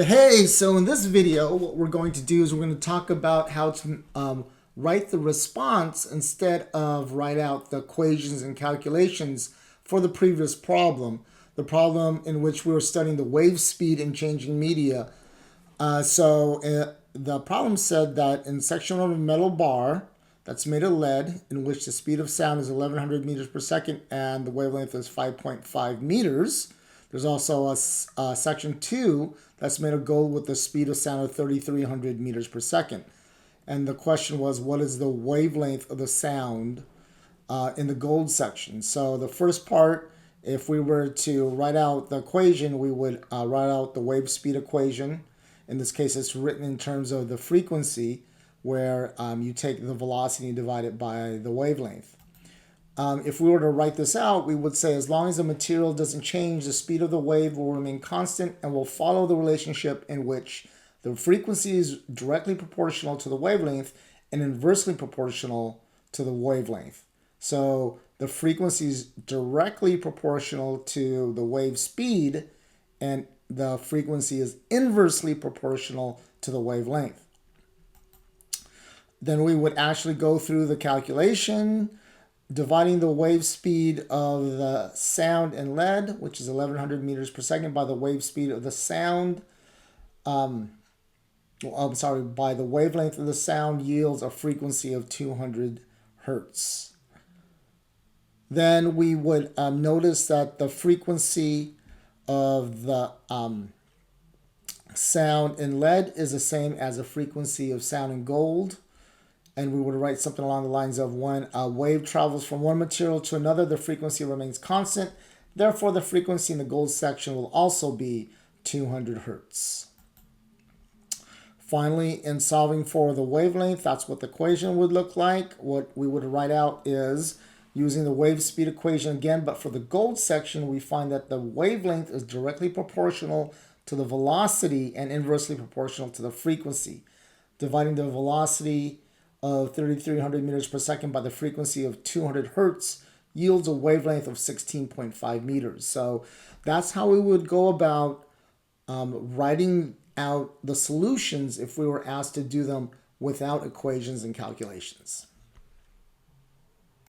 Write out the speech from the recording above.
Hey, so in this video, what we're going to do is we're going to talk about how to write the response instead of write out the equations and calculations for the previous problem, the problem in which we were studying the wave speed in changing media. The problem said that in section of a metal bar that's made of lead, in which the speed of sound is 1100 meters per second and the wavelength is 5.5 meters, there's also a section 2 that's made of gold with the speed of sound of 3,300 meters per second. And the question was, what is the wavelength of the sound in the gold section? So the first part, if we were to write out the equation, we would write out the wave speed equation. In this case, it's written in terms of the frequency, where you take the velocity and divide it by the wavelength. If we were to write this out, we would say as long as the material doesn't change, the speed of the wave will remain constant and will follow the relationship in which the frequency is directly proportional to the wavelength and inversely proportional to the wavelength. So the frequency is directly proportional to the wave speed and the frequency is inversely proportional to the wavelength. Then we would actually go through the calculation, dividing the wave speed of the sound in lead, which is 1100 meters per second, by the wave speed of the sound, by the wavelength of the sound, yields a frequency of 200 hertz. Then we would notice that the frequency of the sound in lead is the same as the frequency of sound in gold. And we would write something along the lines of when a wave travels from one material to another, the frequency remains constant. Therefore, the frequency in the gold section will also be 200 hertz. Finally, in solving for the wavelength, that's what the equation would look like. What we would write out is using the wave speed equation again, but for the gold section, we find that the wavelength is directly proportional to the velocity and inversely proportional to the frequency. Dividing the velocity of 3,300 meters per second by the frequency of 200 hertz yields a wavelength of 16.5 meters. So that's how we would go about writing out the solutions if we were asked to do them without equations and calculations.